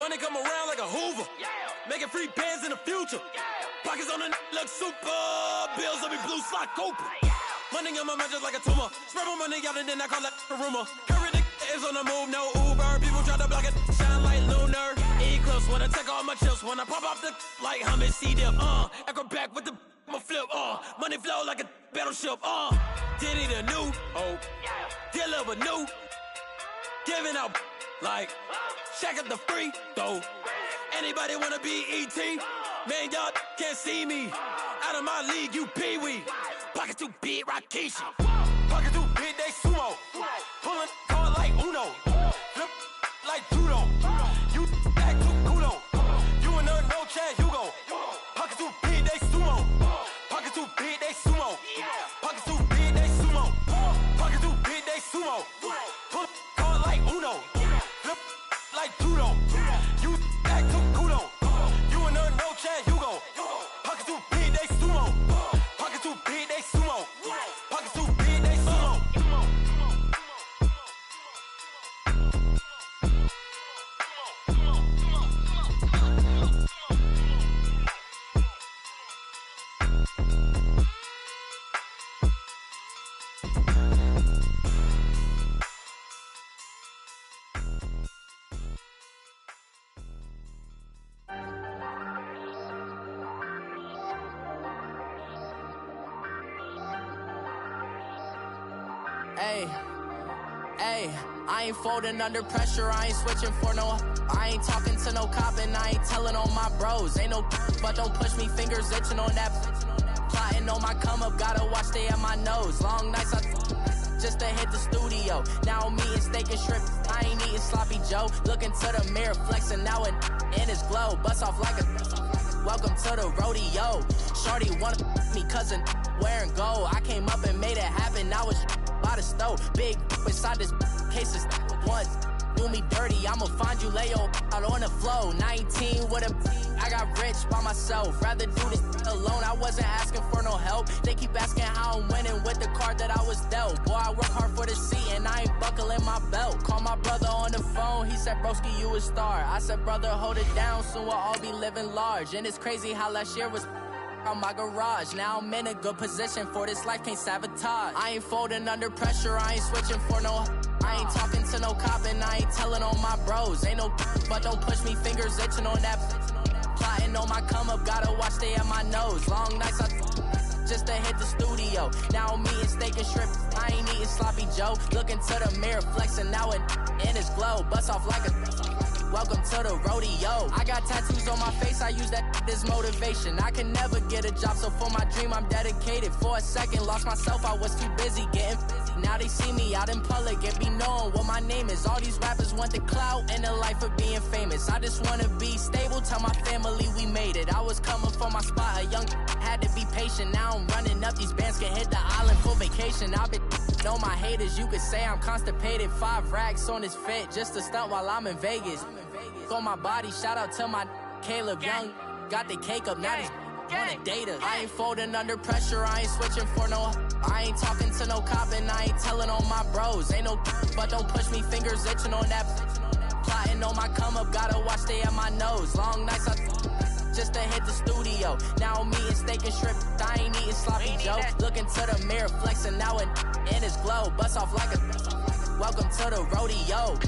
Money come around like a Hoover. Making free bands in the future. Pockets on the look super. Bills on me blue slot Cooper. Money on my mind just like a tumor. Spread my money out and then I call it a rumor. Curry the is on the move, no Uber. People try to block it, shine like lunar. Eclipse when I take all my chips. When I pop off the like Hummus C-Dip. Acrobat with the I'ma flip. Money flow like a battleship. Diddy the new. Deliver new. Giving out like Shaq at the free throw. Anybody wanna be E.T.? Man, y'all can't see me. Out of my league, you pee-wee. Pocket too big, Rakishi. Pocket too big, they sumo. Pulling card like Uno. Flip like judo. You act too kudo. You and her, no chance, you go. Pocket too big, they sumo. Pocket too big, they sumo. Pocket too big, they sumo. Pocket too big, they sumo. Pull card like Uno. Flip like judo. You act too kudo. You and her, no chance, you go. Pocket too big, they sumo. Pocket too big, they sumo. Pocket too big, they sumo. Hey, I ain't folding under pressure, I ain't switching for no. I ain't talking to no cop and I ain't telling on my bros. Ain't no but don't push me, fingers itching on that. Plotting on my come up, gotta watch stay at my nose. Long nights just to hit the studio. Now I'm eating steak and shrimp, I ain't eating sloppy Joe. Looking to the mirror, flexing now and in his glow. Bust off like a welcome to the rodeo. Shorty wanna me cousin wearing gold. I came up and made it happen, now it's by the stove. Big inside this cases once do me dirty, I'ma find you lay out on the floor. 19 with a I got rich by myself. Rather do this alone, I wasn't asking for no help. They keep asking how I'm winning with the card that I was dealt. Boy, I work hard for the seat and I ain't buckling my belt. Call my brother on the phone, he said, broski, you a star. I said, brother, hold it down, soon we'll all be living large. And it's crazy how last year was on my garage. Now I'm in a good position for this life, can't sabotage. I ain't folding under pressure, I ain't switching for no. I ain't talking to no cop and I ain't telling on my bros. Ain't no but don't push me, fingers itching on that. Plotting on my come up, gotta watch stay at my nose. Long nights just to hit the studio. Now I'm eating steak and shrimp, I ain't eating sloppy Joe. Looking to the mirror, flexing now and in his glow. Bust off like a welcome to the rodeo. I got tattoos on my face, I use that as motivation. I can never get a job, so for my dream I'm dedicated. For a second, lost myself, I was too busy getting busy. Now they see me out in public and be knowing what my name is. All these rappers want the clout and the life of being famous. I just wanna be stable, tell my family we made it. I was coming for my spot, a young had to be patient. Now I'm running up, these bands can hit the island for vacation. I've been know my haters, you could say I'm constipated. 5 racks on this fit, just to stunt while I'm in Vegas. On my body, shout out to my Caleb Young. Got the cake up, now these wanna date us. I ain't folding under pressure, I ain't switching for no. I ain't talking to no cop and I ain't telling on my bros. Ain't no but don't push me, fingers itching on that. Plotting on my come up, gotta watch stay at my nose. Long nights just to hit the studio. Now I'm eating steak and shrimp, I ain't eating sloppy Joe. Looking to the mirror, flexing now and in his glow. Bust off like a welcome to the rodeo.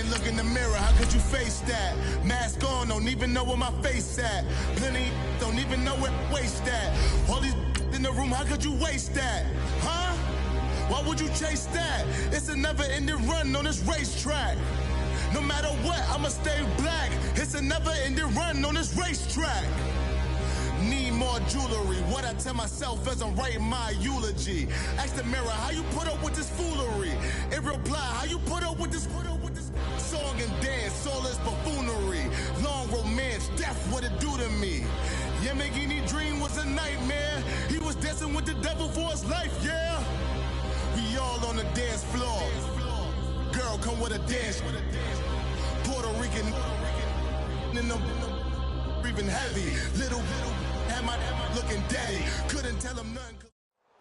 Look in the mirror, how could you face that? Mask on, don't even know where my face at. Plenty don't even know where waste at. All these in the room, how could you waste that? Huh? Why would you chase that? It's a never-ending run on this racetrack. No matter what, I'ma stay black. It's a never-ending run on this racetrack. on jewelry. What I tell myself as I'm writing my eulogy. Ask the mirror, how you put up with this foolery? It reply, how you put up with this song and dance, soulless buffoonery. Long romance, death, what it do to me? Yamagini dream was a nightmare. He was dancing with the devil for his life, yeah. We all on the dance floor. Girl, come with a dance. Puerto Rican in the breathing heavy. Little had my looking daddy. Couldn't tell him nothing.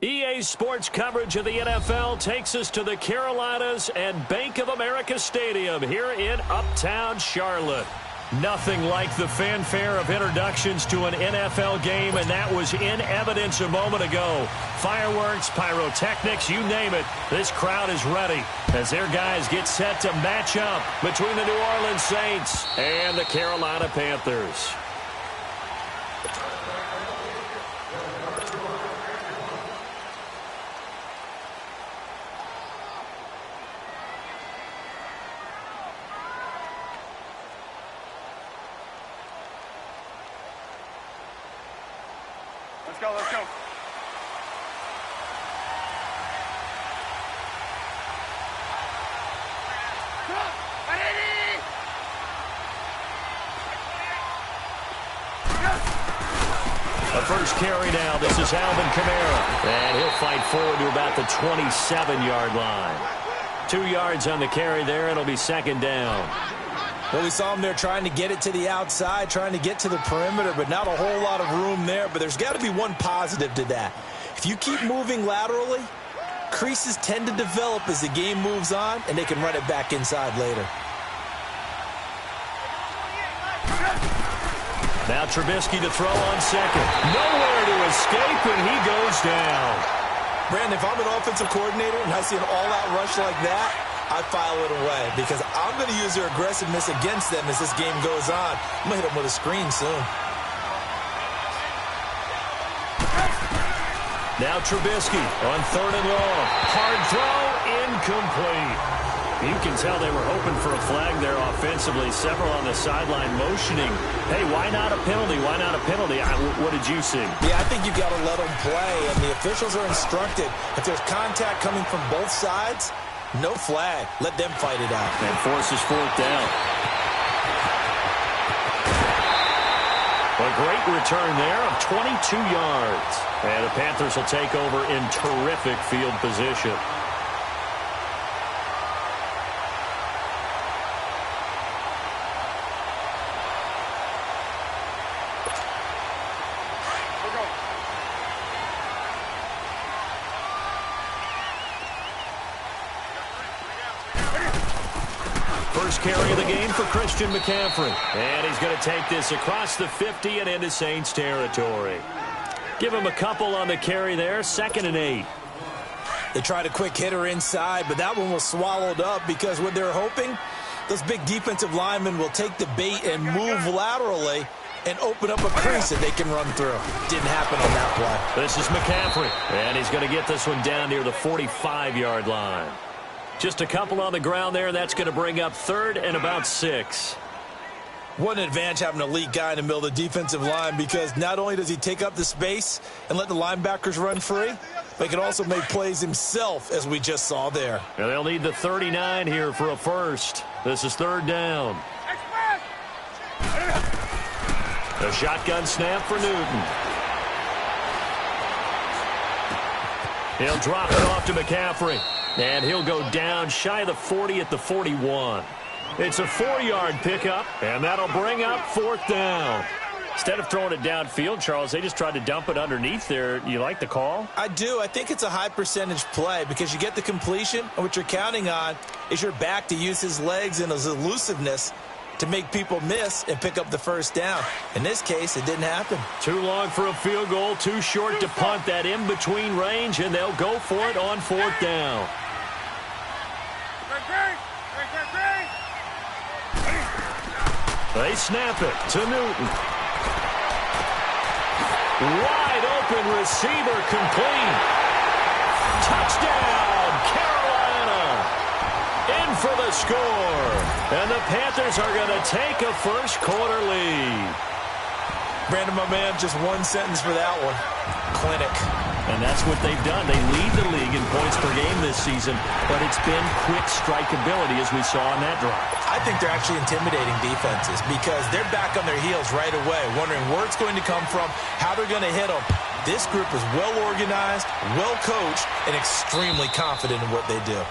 EA Sports coverage of the NFL takes us to the Carolinas and Bank of America Stadium here in Uptown Charlotte. Nothing like the fanfare of introductions to an NFL game, and that was in evidence a moment ago. Fireworks, pyrotechnics, you name it. This crowd is ready as their guys get set to match up between the New Orleans Saints and the Carolina Panthers. Let's go, let's go. The first carry now. This is Alvin Kamara. And he'll fight forward to about the 27-yard line. 2 yards on the carry there. It'll be second down. Well, we saw him there trying to get it to the outside, trying to get to the perimeter, but not a whole lot of room there. But there's got to be one positive to that. If you keep moving laterally, creases tend to develop as the game moves on, and they can run it back inside later. Now Trubisky to throw on second. Nowhere to escape, and he goes down. Brandon, if I'm an offensive coordinator and I see an all-out rush like that, I file it away because I'm going to use their aggressiveness against them as this game goes on. I'm going to hit them with a screen soon. Now Trubisky on third and long. Hard throw, incomplete. You can tell they were hoping for a flag there offensively. Several on the sideline motioning. Hey, why not a penalty? Why not a penalty? What did you see? Yeah, I think you've got to let them play, and the officials are instructed. If there's contact coming from both sides, no flag. Let them fight it out. And forces fourth down. A great return there of 22 yards. And the Panthers will take over in terrific field position. First carry of the game for Christian McCaffrey. And he's going to take this across the 50 and into Saints territory. Give him a couple on the carry there. 2nd and 8. They tried a quick hitter inside, but that one was swallowed up because what they're hoping, those big defensive linemen will take the bait and move laterally and open up a crease that they can run through. Didn't happen on that play. This is McCaffrey. And he's going to get this one down near the 45-yard line. Just a couple on the ground there. That's going to bring up 3rd and about 6. What an advantage having an elite guy in the middle of the defensive line because not only does he take up the space and let the linebackers run free, but he can also make plays himself, as we just saw there. And they'll need the 39 here for a first. This is 3rd down. A shotgun snap for Newton. He'll drop it off to McCaffrey. And he'll go down shy of the 40 at the 41. It's a 4-yard pickup, and that'll bring up 4th down. Instead of throwing it downfield, Charles, they just tried to dump it underneath there. You like the call? I do. I think it's a high percentage play because you get the completion, and what you're counting on is your back to use his legs and his elusiveness to make people miss and pick up the first down. In this case, it didn't happen. Too long for a field goal, too short to punt. That in-between range, and they'll go for it on 4th down. They snap it to Newton. Wide open receiver complete. Touchdown, Carolina. In for the score. And the Panthers are going to take a first quarter lead. Brandon, my man, just one sentence for that one. Clinic. And that's what they've done. They lead the league in points per game this season, but it's been quick strikeability as we saw on that drive. I think they're actually intimidating defenses because they're back on their heels right away, wondering where it's going to come from, how they're going to hit them. This group is well-organized, well-coached, and extremely confident in what they do.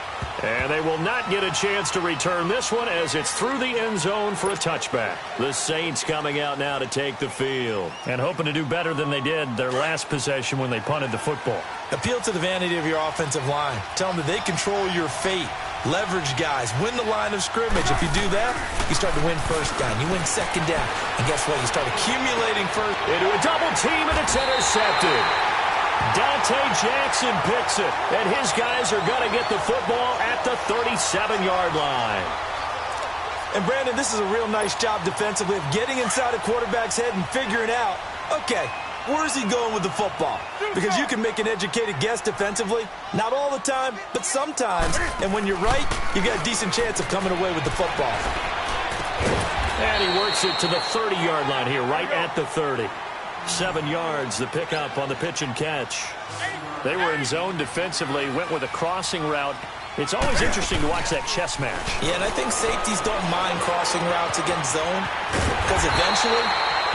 And they will not get a chance to return this one as it's through the end zone for a touchback. The Saints coming out now to take the field and hoping to do better than they did their last possession when they punted the football. Appeal to the vanity of your offensive line. Tell them that they control your fate. Leverage guys. Win the line of scrimmage. If you do that, you start to win first down. You win second down. And guess what? You start accumulating first. Into a double team, and it's intercepted. Dante Jackson picks it, and his guys are going to get the football at the 37-yard line. And, Brandon, this is a real nice job defensively of getting inside a quarterback's head and figuring out, okay, where's he going with the football? Because you can make an educated guess defensively. Not all the time, but sometimes. And when you're right, you got a decent chance of coming away with the football. And he works it to the 30-yard line here, right at the 30. 7 yards, the pickup on the pitch and catch. They were in zone defensively, went with a crossing route. It's always interesting to watch that chess match. Yeah, and I think safeties don't mind crossing routes against zone because eventually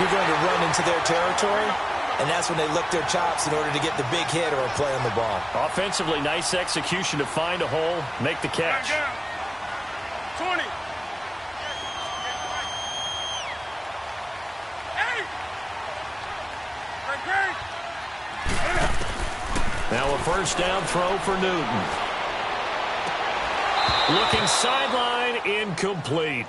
you're going to run into their territory, and that's when they lick their chops in order to get the big hit or a play on the ball. Offensively, nice execution to find a hole, make the catch. 20. Now a first down throw for Newton. Looking sideline, incomplete.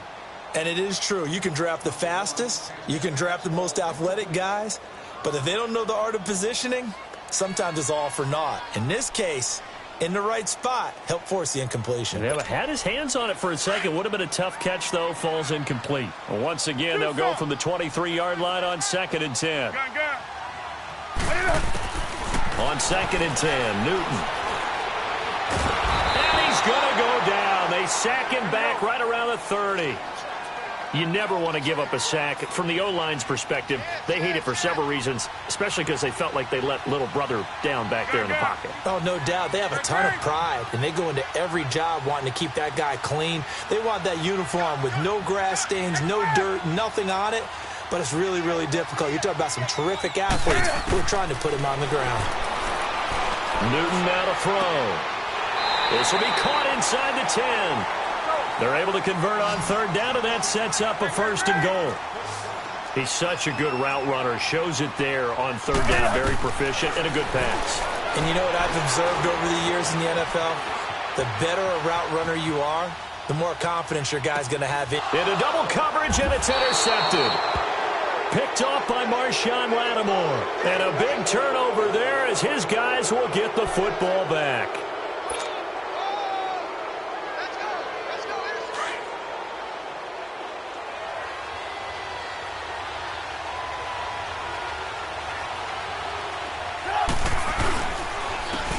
And it is true. You can draft the fastest. You can draft the most athletic guys. But if they don't know the art of positioning, sometimes it's all for naught. In this case, in the right spot, help force the incompletion. Yeah, had his hands on it for a second. Would have been a tough catch, though. Falls incomplete. Once again, they'll go from the 23-yard line on 2nd and 10. On 2nd and 10, Newton. And he's going to go down. They sack him back right around the 30. You never want to give up a sack. From the O-line's perspective, they hate it for several reasons, especially because they felt like they let little brother down back there in the pocket. Oh, no doubt. They have a ton of pride, and they go into every job wanting to keep that guy clean. They want that uniform with no grass stains, no dirt, nothing on it. But it's really, really difficult. You're talking about some terrific athletes who are trying to put him on the ground. Newton now to throw. This will be caught inside the 10. They're able to convert on 3rd down, and that sets up a 1st and goal. He's such a good route runner. Shows it there on 3rd down. Very proficient and a good pass. And you know what I've observed over the years in the NFL? The better a route runner you are, the more confidence your guy's going to have in. Into double coverage, and it's intercepted. Picked off by Marshawn Lattimore. And a big turnover there as his guys will get the football back.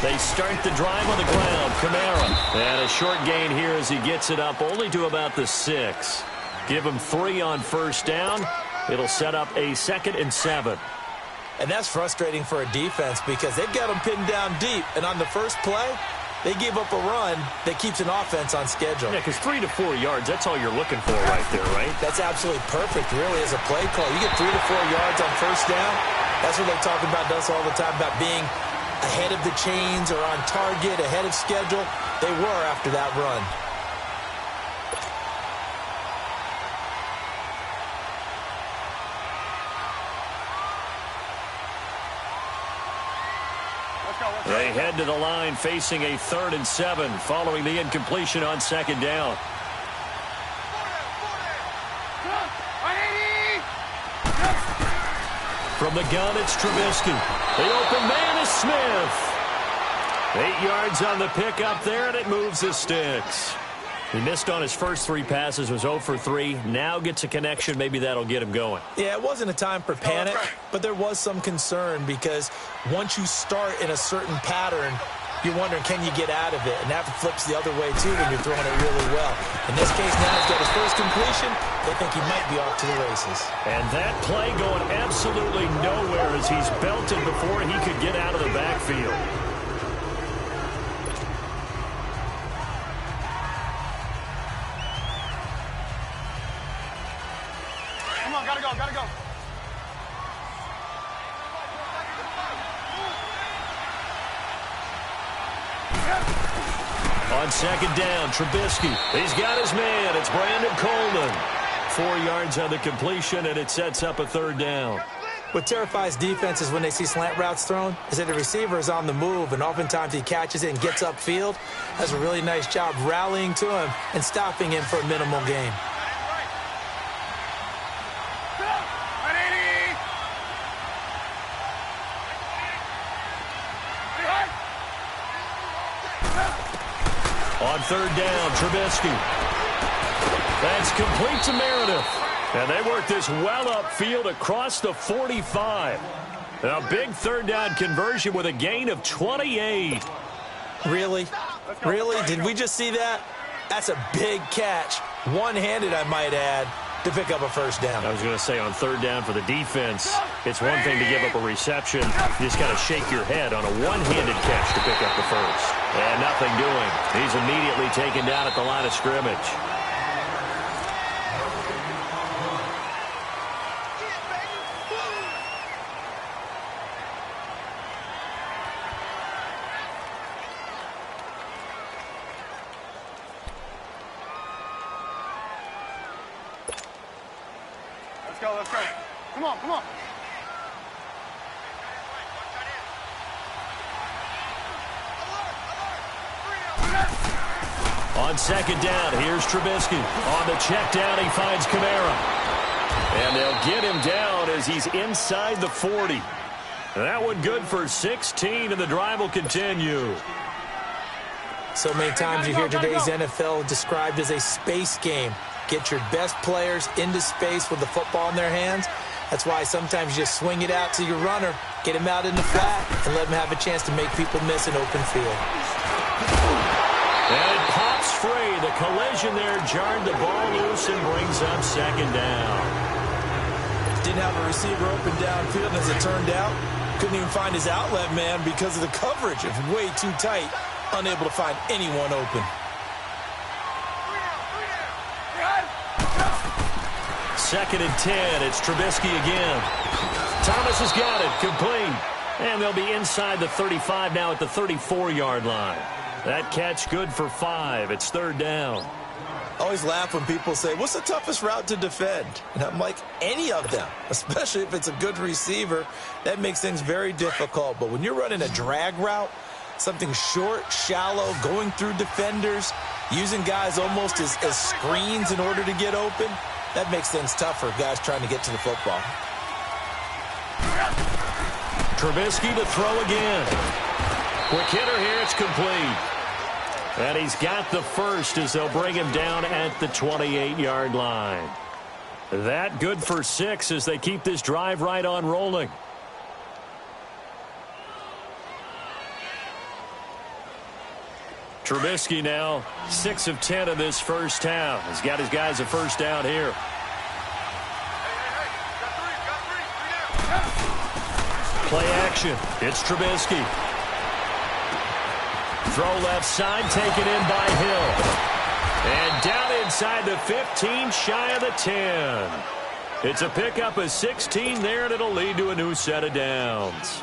They start the drive on the ground. Kamara. And a short gain here as he gets it up only to about the 6. Give him 3 on 1st down. It'll set up a 2nd and 7. And that's frustrating for a defense because they've got them pinned down deep. And on the first play, they give up a run that keeps an offense on schedule. Yeah, because 3 to 4 yards, that's all you're looking for right there, right? That's absolutely perfect, really, as a play call. You get 3 to 4 yards on 1st down. That's what they talk about us all the time, about being ahead of the chains or on target, ahead of schedule. They were after that run. They head to the line facing a 3rd and 7 following the incompletion on 2nd down. From the gun, it's Trubisky. The open man is Smith. 8 yards on the pickup there, and it moves the sticks. He missed on his first 3 passes, was 0 for 3. Now gets a connection. Maybe that'll get him going. Yeah, it wasn't a time for panic, but there was some concern because once you start in a certain pattern, you're wondering, can you get out of it? And that flips the other way, too, when you're throwing it really well. In this case, now he's got his first completion. They think he might be off to the races. And that play going absolutely nowhere as he's belted before he could get out of the backfield. Come on, gotta go, gotta go. On second down, Trubisky. He's got his man. It's Brandon Coleman. 4 yards on the completion, and it sets up a third down. What terrifies defenses when they see slant routes thrown is that the receiver is on the move, and oftentimes he catches it and gets upfield. Does a really nice job rallying to him and stopping him for a minimal gain. On third down, Trubisky. That's complete to Meredith. And they work this well upfield across the 45. A big third down conversion with a gain of 28. Really? Really? Did we just see that? That's a big catch. One-handed, I might add, to pick up a first down. I was going to say on third down for the defense, it's one thing to give up a reception. You just got to shake your head on a one-handed catch to pick up the first. And nothing doing. He's immediately taken down at the line of scrimmage. Let's go. Come on, come on. On second down, here's Trubisky. On the check down, he finds Kamara. And they'll get him down as he's inside the 40. That one good for 16, and the drive will continue. So many times you hear today's NFL described as a space game. Get your best players into space with the football in their hands. That's why sometimes you just swing it out to your runner, get him out in the flat, and let him have a chance to make people miss an open field. And it pops free. The collision there jarred the ball loose and brings up second down. Didn't have a receiver open downfield, and as it turned out, couldn't even find his outlet man because of the coverage. It was way too tight, unable to find anyone open. Second and 10. It's Trubisky again. Thomas has got it. Complete. And they'll be inside the 35 now at the 34-yard line. That catch good for 5. It's third down. I always laugh when people say, what's the toughest route to defend? And I'm like, any of them, especially if it's a good receiver. That makes things very difficult. But when you're running a drag route, something short, shallow, going through defenders, using guys almost as screens in order to get open, that makes things tougher, guys trying to get to the football. Trubisky to throw again. Quick hitter here, it's complete. And he's got the first as they'll bring him down at the 28-yard line. That good for 6 as they keep this drive right on rolling. Trubisky now 6 of 10 in this first half. He's got his guys a first down here. Play action. It's Trubisky. Throw left side, taken in by Hill. And down inside the 15, shy of the 10. It's a pickup of 16 there, and it'll lead to a new set of downs.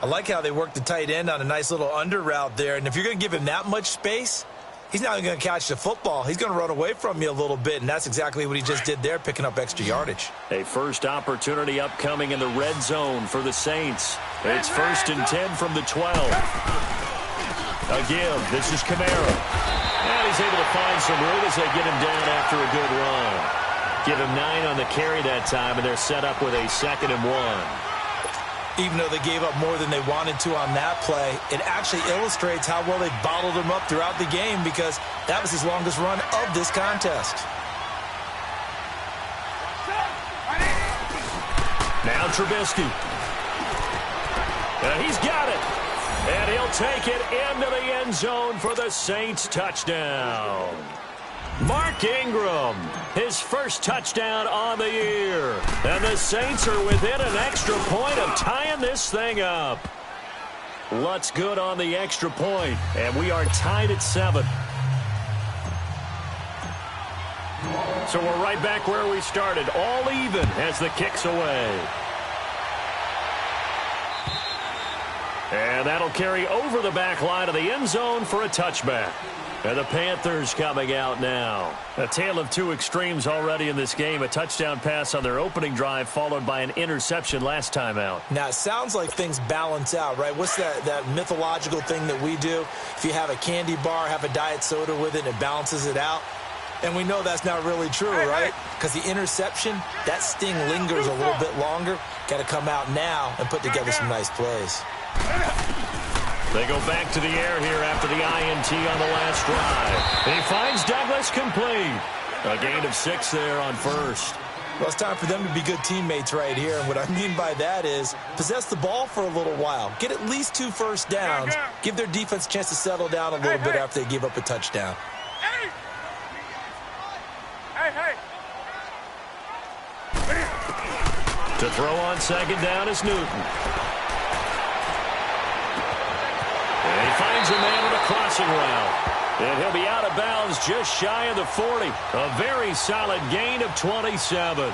I like how they work the tight end on a nice little under route there. And if you're going to give him that much space, he's not going to catch the football. He's going to run away from you a little bit, and that's exactly what he just did there, picking up extra yardage. A first opportunity upcoming in the red zone for the Saints. It's 1st and 10 from the 12. Again, this is Kamara. And he's able to find some room as they get him down after a good run. Give him 9 on the carry that time, and they're set up with a 2nd and 1. Even though they gave up more than they wanted to on that play, it actually illustrates how well they bottled him up throughout the game because that was his longest run of this contest. Now Trubisky. And he's got it. And he'll take it into the end zone for the Saints touchdown. Mark Ingram, his first touchdown on the year. And the Saints are within an extra point of tying this thing up. Lutz good on the extra point, and we are tied at 7. So we're right back where we started, all even as the kick's away. And that'll carry over the back line of the end zone for a touchback. And the Panthers coming out now. A tale of two extremes already in this game. A touchdown pass on their opening drive followed by an interception last time out. Now, it sounds like things balance out, right? What's that mythological thing that we do? If you have a candy bar, have a diet soda with it, and it balances it out. And we know that's not really true, right? Because the interception, that sting lingers a little bit longer. Got to come out now and put together some nice plays. They go back to the air here after the INT on the last drive. He finds Douglas complete. A gain of 6 there on first. Well, it's time for them to be good teammates right here. And what I mean by that is possess the ball for a little while. Get at least 2 first downs. Give their defense a chance to settle down a little bit after they give up a touchdown. To throw on second down is Newton. And he finds a man on a crossing route. And he'll be out of bounds just shy of the 40. A very solid gain of 27.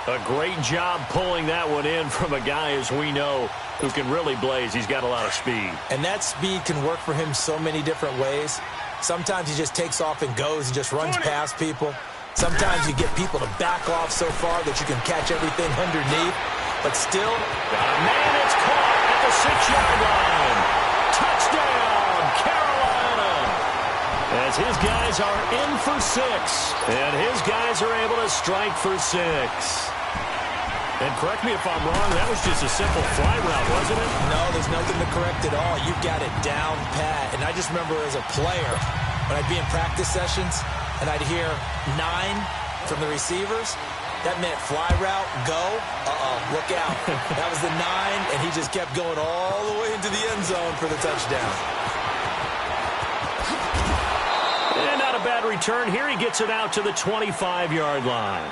A great job pulling that one in from a guy, as we know, who can really blaze. He's got a lot of speed. And that speed can work for him so many different ways. Sometimes he just takes off and goes and just runs past people. Sometimes you get people to back off so far that you can catch everything underneath. But still, man, it's caught at the 6-yard line. Touchdown, Carolina. As his guys are in for 6. And his guys are able to strike for 6. And correct me if I'm wrong, that was just a simple fly route, wasn't it? No, there's nothing to correct at all. You've got it down pat. And I just remember as a player, when I'd be in practice sessions, and I'd hear 9 from the receivers. That meant fly route, go. Look out. That was the 9, and he just kept going all the way into the end zone for the touchdown. And not a bad return. Here he gets it out to the 25-yard line.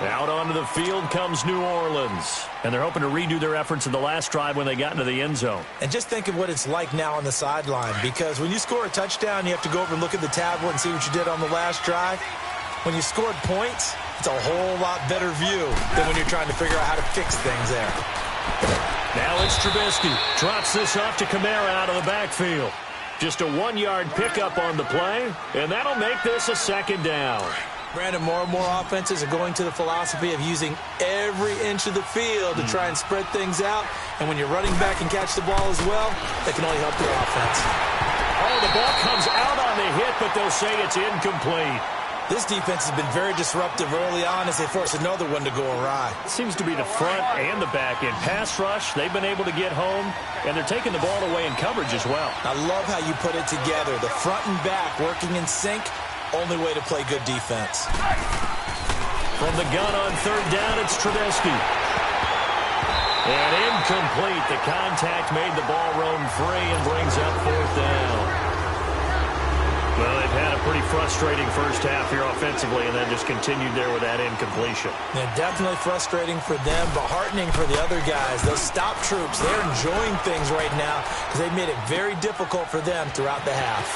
Out onto the field comes New Orleans. And they're hoping to redo their efforts in the last drive when they got into the end zone. And just think of what it's like now on the sideline. Because when you score a touchdown, you have to go over and look at the tablet and see what you did on the last drive. When you scored points, it's a whole lot better view than when you're trying to figure out how to fix things there. Now it's Trubisky. Drops this off to Kamara out of the backfield. Just a 1-yard pickup on the play, and that'll make this a second down. Brandon, more and more offenses are going to the philosophy of using every inch of the field to try and spread things out. And when you're running back and catch the ball as well, that can only help your offense. Oh, the ball comes out on the hit, but they'll say it's incomplete. This defense has been very disruptive early on as they force another one to go awry. It seems to be the front and the back end. Pass rush, they've been able to get home, and they're taking the ball away in coverage as well. I love how you put it together. The front and back working in sync. Only way to play good defense. From the gun on third down, it's Trubisky. And incomplete. The contact made the ball roam free and brings up fourth down. Well, they've had a pretty frustrating first half here offensively and then just continued there with that incompletion. Yeah, definitely frustrating for them, but heartening for the other guys. Those stop troops, they're enjoying things right now because they've made it very difficult for them throughout the half.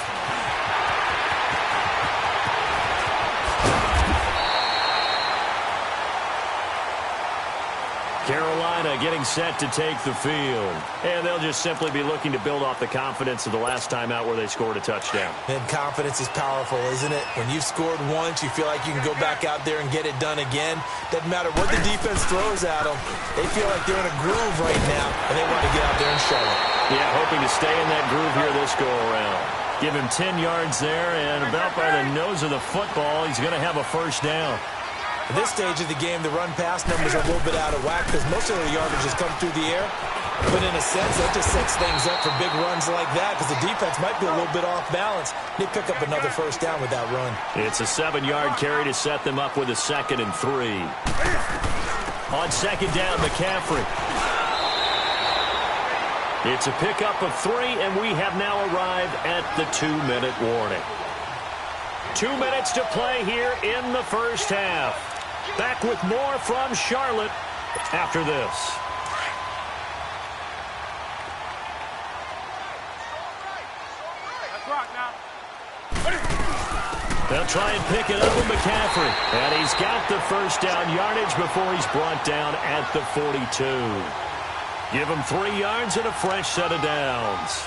Carolina getting set to take the field. And they'll just simply be looking to build off the confidence of the last time out where they scored a touchdown. And confidence is powerful, isn't it? When you've scored once, you feel like you can go back out there and get it done again. Doesn't matter what the defense throws at them. They feel like they're in a groove right now, and they want to get out there and show it. Yeah, hoping to stay in that groove here this go-around. Give him 10 yards there, and about by the nose of the football, he's going to have a first down. At this stage of the game, the run-pass numbers are a little bit out of whack because most of the yardage has come through the air. But in a sense, that just sets things up for big runs like that because the defense might be a little bit off balance. They pick up another first down with that run. It's a 7-yard carry to set them up with a 2nd and 3. On second down, McCaffrey. It's a pickup of 3, and we have now arrived at the 2-minute warning. 2 minutes to play here in the first half. Back with more from Charlotte after this. They'll try and pick it up with McCaffrey. And he's got the first down yardage before he's brought down at the 42. Give him 3 yards and a fresh set of downs.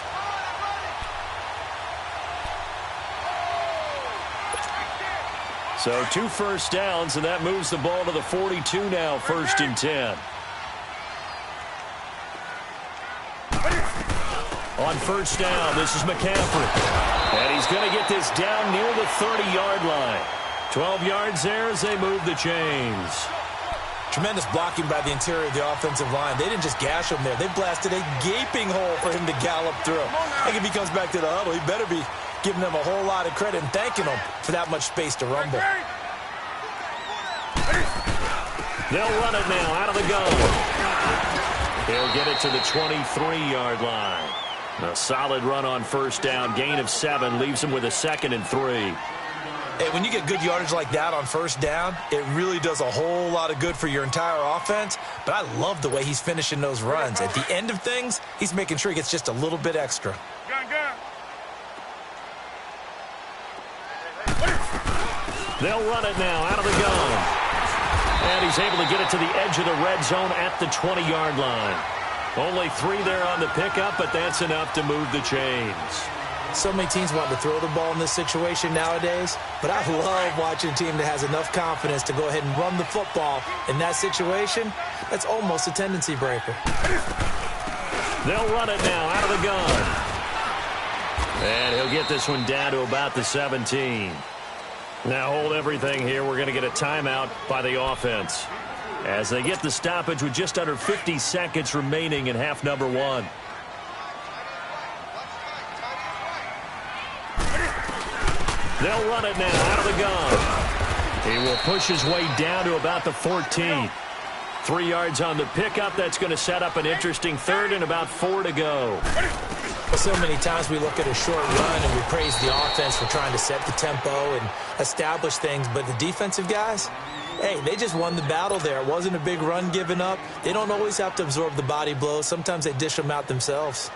So 2 first downs, and that moves the ball to the 42 now, 1st and 10. On first down, this is McCaffrey. And he's going to get this down near the 30-yard line. 12 yards there as they move the chains. Tremendous blocking by the interior of the offensive line. They didn't just gash him there. They blasted a gaping hole for him to gallop through. I think if he comes back to the huddle, he better be giving them a whole lot of credit and thanking them for that much space to rumble. They'll run it now out of the gun. He'll get it to the 23-yard line. A solid run on first down. Gain of 7 leaves him with a 2nd and 3. Hey, when you get good yardage like that on first down, it really does a whole lot of good for your entire offense. But I love the way he's finishing those runs. At the end of things, he's making sure he gets just a little bit extra. They'll run it now out of the gun. And he's able to get it to the edge of the red zone at the 20-yard line. Only 3 there on the pickup, but that's enough to move the chains. So many teams want to throw the ball in this situation nowadays, but I love watching a team that has enough confidence to go ahead and run the football. In that situation, that's almost a tendency breaker. They'll run it now out of the gun. And he'll get this one down to about the 17. Now hold everything here. We're going to get a timeout by the offense as they get the stoppage with just under 50 seconds remaining in half number 1. They'll run it now out of the gun. He will push his way down to about the 14. 3 yards on the pickup. That's going to set up an interesting 3rd and about 4 to go. So many times we look at a short run and we praise the offense for trying to set the tempo and establish things, but the defensive guys, hey, they just won the battle there. It wasn't a big run given up. They don't always have to absorb the body blows. Sometimes they dish them out themselves.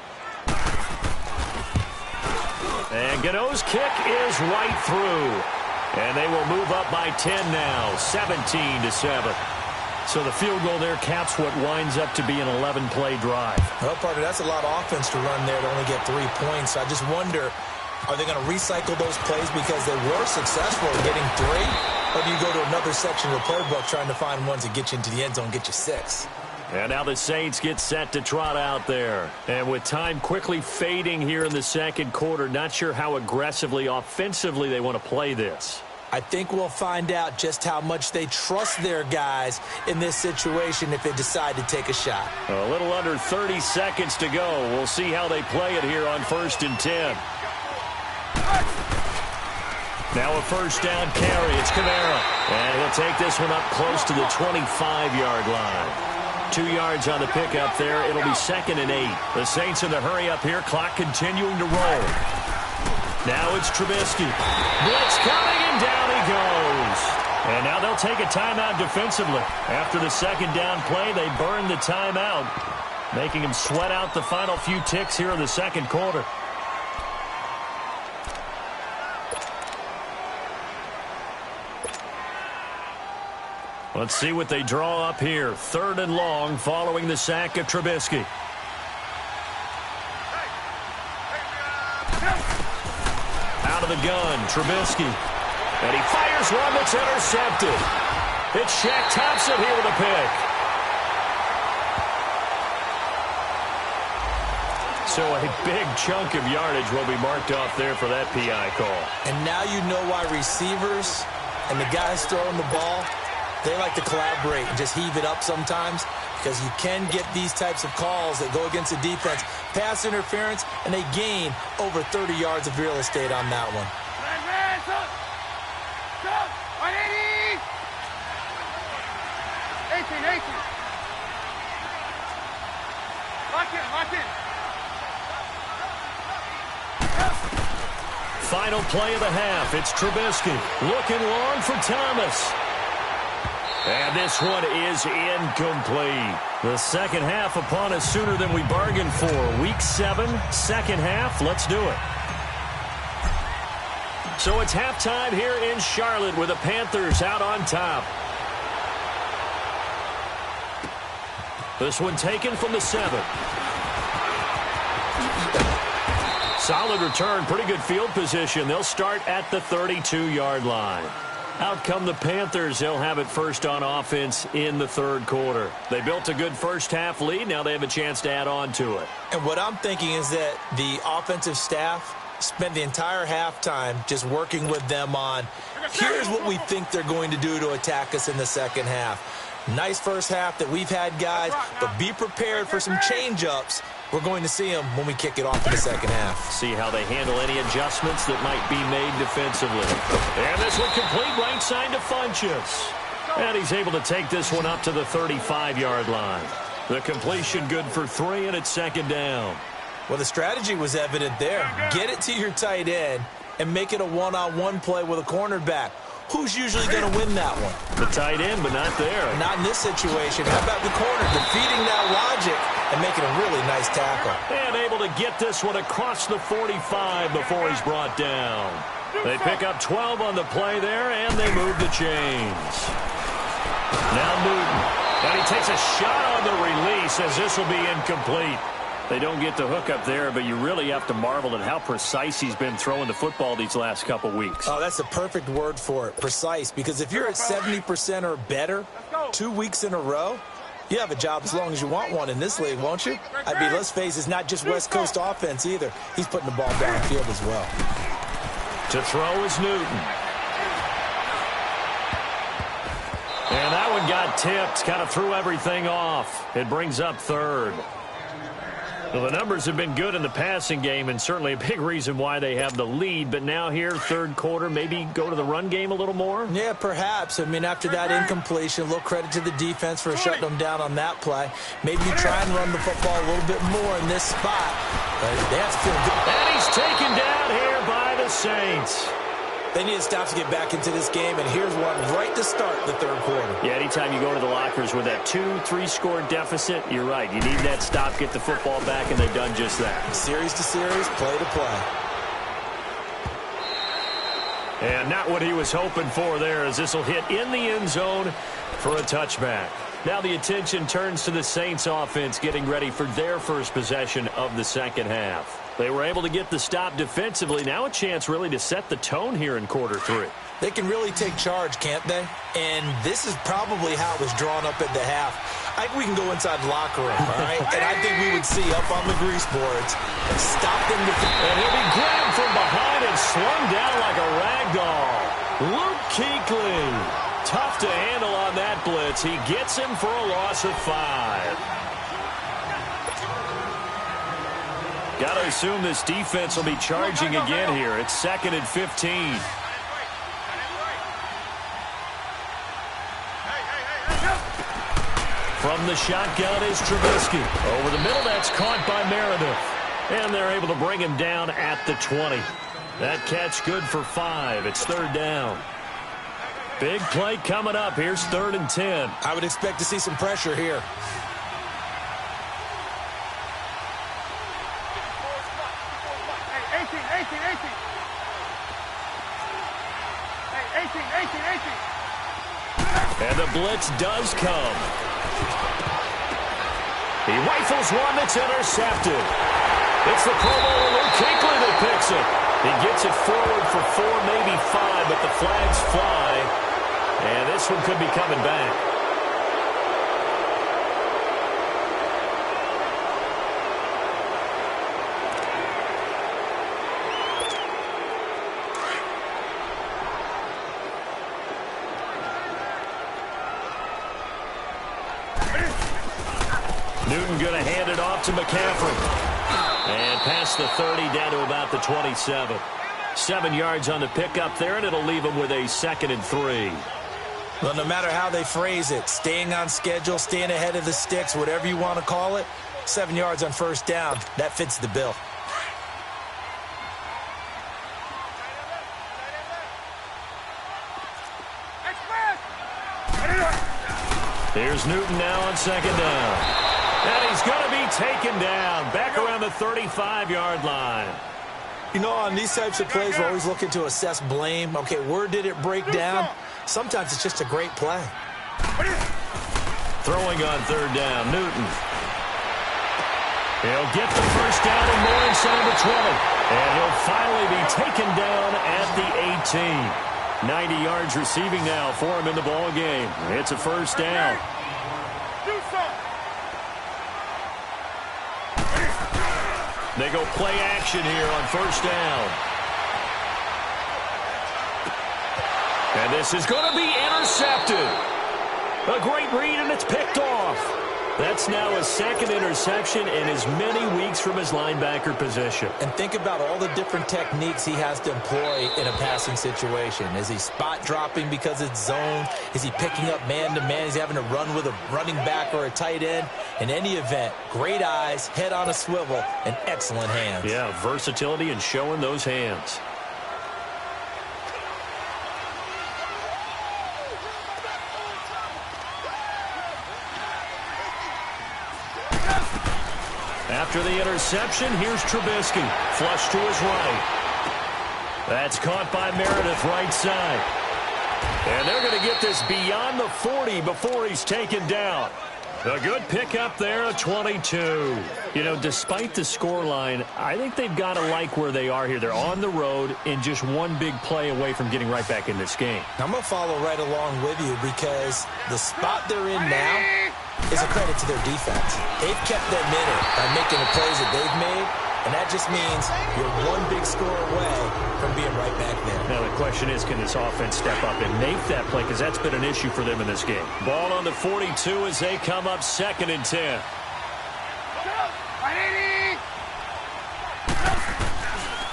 And Gano's kick is right through. And they will move up by 10 now, 17-7. So the field goal there caps what winds up to be an 11-play drive. Well, partner, that's a lot of offense to run there to only get 3 points. I just wonder, are they going to recycle those plays because they were successful in getting 3? Or do you go to another section of the playbook trying to find ones that get you into the end zone, get you 6? And now the Saints get set to trot out there. And with time quickly fading here in the second quarter, not sure how aggressively, offensively they want to play this. I think we'll find out just how much they trust their guys in this situation if they decide to take a shot. A little under 30 seconds to go. We'll see how they play it here on 1st and 10. Now a first down carry. It's Kamara. And he'll take this one up close to the 25-yard line. 2 yards on the pickup there. It'll be 2nd and 8. The Saints in the hurry up here. Clock continuing to roll. Now it's Trubisky. Blitz coming, and down he goes. And now they'll take a timeout defensively. After the second down play, they burn the timeout, making him sweat out the final few ticks here in the second quarter. Let's see what they draw up here. 3rd and long following the sack of Trubisky. Out of the gun, Trubisky. And he fires one that's intercepted. It's Shaq Thompson here with a pick. So a big chunk of yardage will be marked off there for that PI call. And now you know why receivers and the guys throwing the ball, they like to collaborate and just heave it up sometimes, because you can get these types of calls that go against the defense. Pass interference, and they gain over 30 yards of real estate on that one. 18. Lock in. final play of the half. It's Trubisky looking long for Thomas. And this one is incomplete. The second half upon us sooner than we bargained for. Week 7, second half. Let's do it. So it's halftime here in Charlotte with the Panthers out on top. This one taken from the 7. Solid return, pretty good field position. They'll start at the 32-yard line. Out come the Panthers. They'll have it first on offense in the third quarter. They built a good first half lead. Now they have a chance to add on to it. And what I'm thinking is that the offensive staff spent the entire halftime just working with them on, here's what we think they're going to do to attack us in the second half. Nice first half that we've had, guys, but be prepared for some change-ups. We're going to see them when we kick it off in the second half. See how they handle any adjustments that might be made defensively. And this one complete, right side to Funchess. And he's able to take this one up to the 35-yard line. The completion good for 3, and it's second down. Well, the strategy was evident there. Get it to your tight end and make it a one-on-one play with a cornerback. Who's usually going to win that one? The tight end, but not there. Not in this situation. How about the corner defeating that logic and making a really nice tackle? And able to get this one across the 45 before he's brought down. They pick up 12 on the play there, and they move the chains. Now Newton. And he takes a shot on the release as this will be incomplete. They don't get the hook up there, but you really have to marvel at how precise he's been throwing the football these last couple weeks. Oh, that's a perfect word for it, precise, because if you're at 70% or better 2 weeks in a row, you have a job as long as you want one in this league, won't you? I mean, let's face it, it's not just West Coast offense either. He's putting the ball downfield as well. To throw is Newton. And that one got tipped, kind of threw everything off. It brings up third. Well, the numbers have been good in the passing game, and certainly a big reason why they have the lead. But now here, third quarter, maybe go to the run game a little more? Yeah, perhaps. I mean, after that incompletion, a little credit to the defense for shutting them down on that play. Maybe you try and run the football a little bit more in this spot. But they have to feel good. And he's taken down here by the Saints. They need to stop to get back into this game, and here's one right to start the third quarter. Yeah, anytime you go to the lockers with that 2-3 score deficit, you're right. You need that stop, get the football back, and they've done just that. Series to series, play to play. And not what he was hoping for there, as this will hit in the end zone for a touchback. Now the attention turns to the Saints offense getting ready for their first possession of the second half. They were able to get the stop defensively. Now a chance really to set the tone here in quarter 3. They can really take charge, can't they? And this is probably how it was drawn up at the half. I think we can go inside the locker room, all right? And I think we would see up on the grease boards and stop them. And he'll be grabbed from behind and slung down like a rag doll. Luke Kuechly. Tough to handle on that blitz. He gets him for a loss of 5. Got to assume this defense will be charging again here. It's 2nd and 15. From the shotgun is Trubisky. Over the middle, that's caught by Meredith. And they're able to bring him down at the 20. That catch good for 5. It's third down. Big play coming up. Here's 3rd and 10. I would expect to see some pressure here. And the blitz does come. He rifles one that's intercepted. It's the Pro Bowler Luke Kuechly that picks it. He gets it forward for 4, maybe 5, but the flags fly. And this one could be coming back. Newton going to hand it off to McCaffrey. And past the 30 down to about the 27. 7 yards on the pickup there, and it'll leave him with a 2nd and 3. Well, no matter how they phrase it, staying on schedule, staying ahead of the sticks, whatever you want to call it, 7 yards on first down, that fits the bill. Here's Newton now on second down. And he's going to be taken down back around the 35-yard line. You know, on these types of plays, we're always looking to assess blame. Okay, where did it break down? Sometimes it's just a great play. Throwing on third down, Newton. He'll get the first down and more inside the 20. And he'll finally be taken down at the 18. 90 yards receiving now for him in the ball game. It's a first down. They go play action here on first down. And this is going to be intercepted. A great read, and it's picked off. That's now his second interception in as many weeks from his linebacker position. And think about all the different techniques he has to employ in a passing situation. Is he spot dropping because it's zone? Is he picking up man-to-man? Is he having to run with a running back or a tight end? In any event, great eyes, head on a swivel, and excellent hands. Yeah, versatility and showing those hands. After the interception, here's Trubisky. Flush to his right. That's caught by Meredith right side. And they're going to get this beyond the 40 before he's taken down. A good pickup there, a 22. You know, despite the scoreline, I think they've got to like where they are here. They're on the road and just one big play away from getting right back in this game. I'm going to follow right along with you because the spot they're in now is a credit to their defense. They've kept them in it by making the plays that they've made, and that just means you're one big score away from being right back there. Now the question is, can this offense step up and make that play? Because that's been an issue for them in this game. Ball on the 42 as they come up 2nd and 10.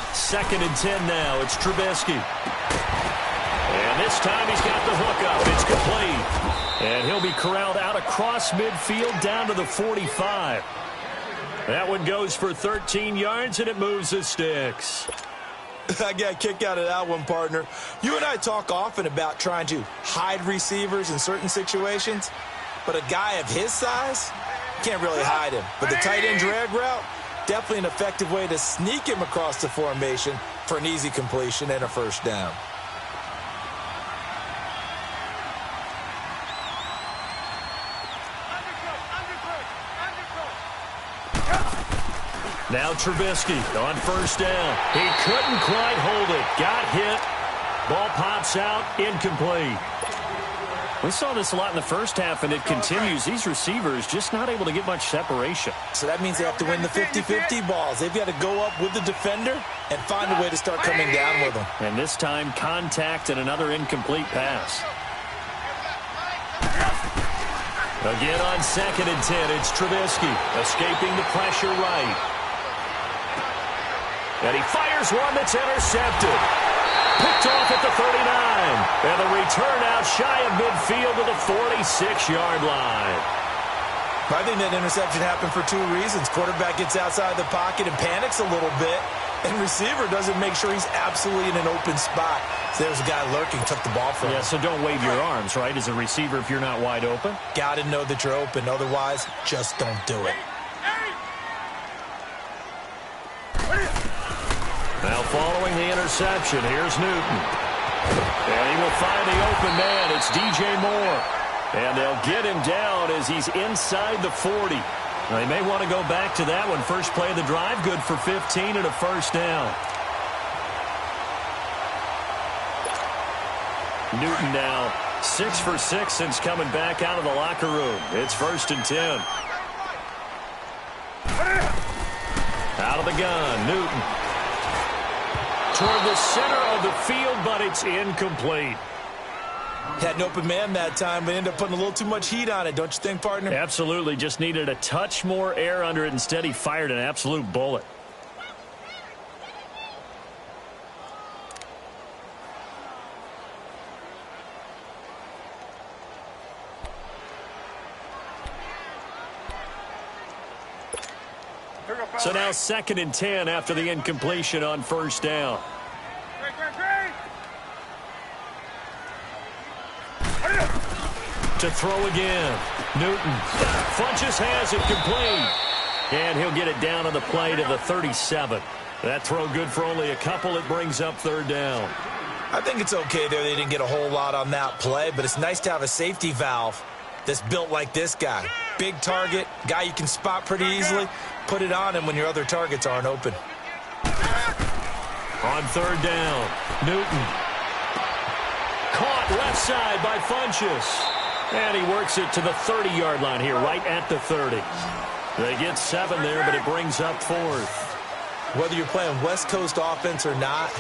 Second and 10 now. It's Trubisky. And this time he's got the hook up. It's complete. And he'll be corralled out across midfield down to the 45. That one goes for 13 yards, and it moves the sticks. I got a kick out of that one, partner. You and I talk often about trying to hide receivers in certain situations, but a guy of his size, can't really hide him. But the tight end drag route, definitely an effective way to sneak him across the formation for an easy completion and a first down. Now Trubisky on first down. He couldn't quite hold it. Got hit. Ball pops out. Incomplete. We saw this a lot in the first half, and it continues. These receivers just not able to get much separation. So that means they have to win the 50-50 balls. They've got to go up with the defender and find a way to start coming down with them. And this time, contact and another incomplete pass. Again on 2nd and 10, it's Trubisky escaping the pressure right. And he fires one that's intercepted. Picked off at the 39. And the return out shy of midfield to the 46-yard line. I think that interception happened for two reasons. Quarterback gets outside the pocket and panics a little bit. And receiver doesn't make sure he's absolutely in an open spot. So there's a guy lurking, took the ball from him. Yeah, so don't wave your arms, right, as a receiver if you're not wide open. Got to know that you're open. Otherwise, just don't do it. Now following the interception, here's Newton. And he will find the open man. It's DJ Moore. And they'll get him down as he's inside the 40. Now, they may want to go back to that one. First play of the drive, good for 15 and a first down. Newton now 6 for 6 since coming back out of the locker room. It's 1st and 10. Out of the gun, Newton. Toward the center of the field, but it's incomplete. Had an open man that time, but ended up putting a little too much heat on it, don't you think, partner? Absolutely. Just needed a touch more air under it. Instead, he fired an absolute bullet. So now 2nd and 10 after the incompletion on first down. To throw again. Newton. Funches has it complete. And he'll get it down on the play to the 37. That throw good for only a couple. It brings up third down. I think it's okay there. They didn't get a whole lot on that play, but it's nice to have a safety valve that's built like this guy. Big target, guy you can spot pretty easily. Put it on him when your other targets aren't open. On third down, Newton. Caught left side by Funches. And he works it to the 30-yard line here, right at the 30. They get 7 there, but it brings up fourth. Whether you're playing West Coast offense or not,